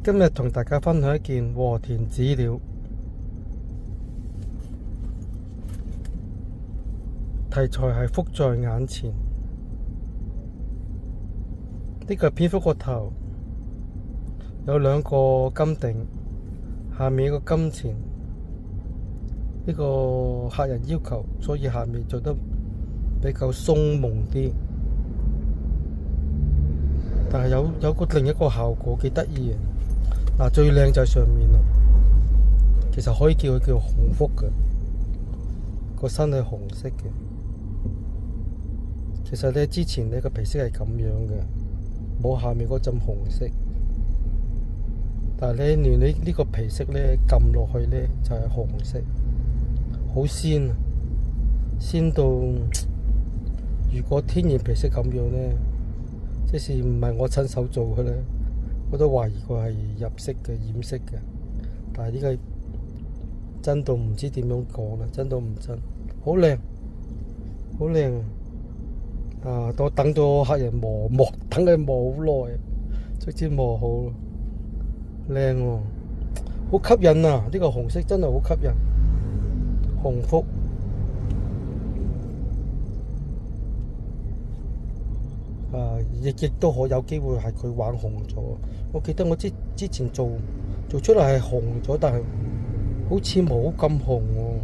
今日同大家分享一件和田紙料，題材係福在眼前。呢個蝙蝠個頭有兩個金頂，下面一個金錢。呢個客人要求，所以下面做得比較鬆蒙啲，但係有個另一個效果幾得意嘅。嗱，最靚就係上面啦，其實可以叫佢叫紅福嘅，個身係紅色嘅。其實咧之前呢個皮色係咁樣嘅，冇下面嗰陣紅色。但係咧連呢個皮色咧撳落去咧就係紅色，好鮮啊！鮮到如果天然皮色咁樣咧，即使唔係我親手做嘅咧，我都懷疑佢係入色嘅、染色嘅。但係呢個真到唔知點樣講啦，真到唔真，好靚，好靚啊！我等咗客人磨，等佢磨好耐，直接磨好，靚喎，好吸引啊！呢個紅色真係好吸引，紅福啊，亦都可有機會係佢玩紅咗。我記得我之前做出嚟係紅咗，但係好似冇咁紅喎。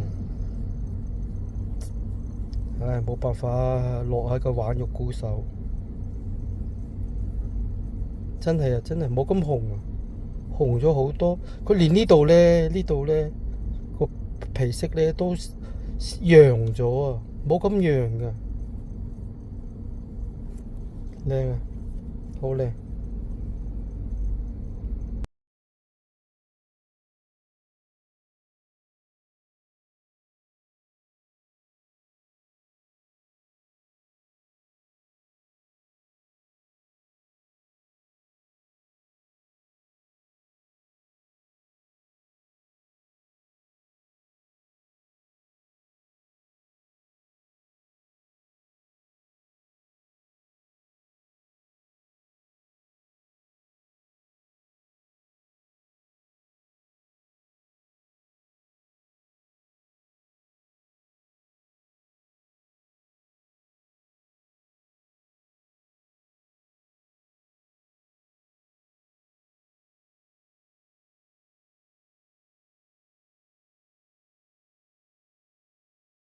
唉，冇辦法，落喺個玩肉高手，真係啊，真係冇咁紅啊，紅咗好多。佢連呢度咧個皮色咧都揚咗啊，冇咁揚噶，靚啊，好靚。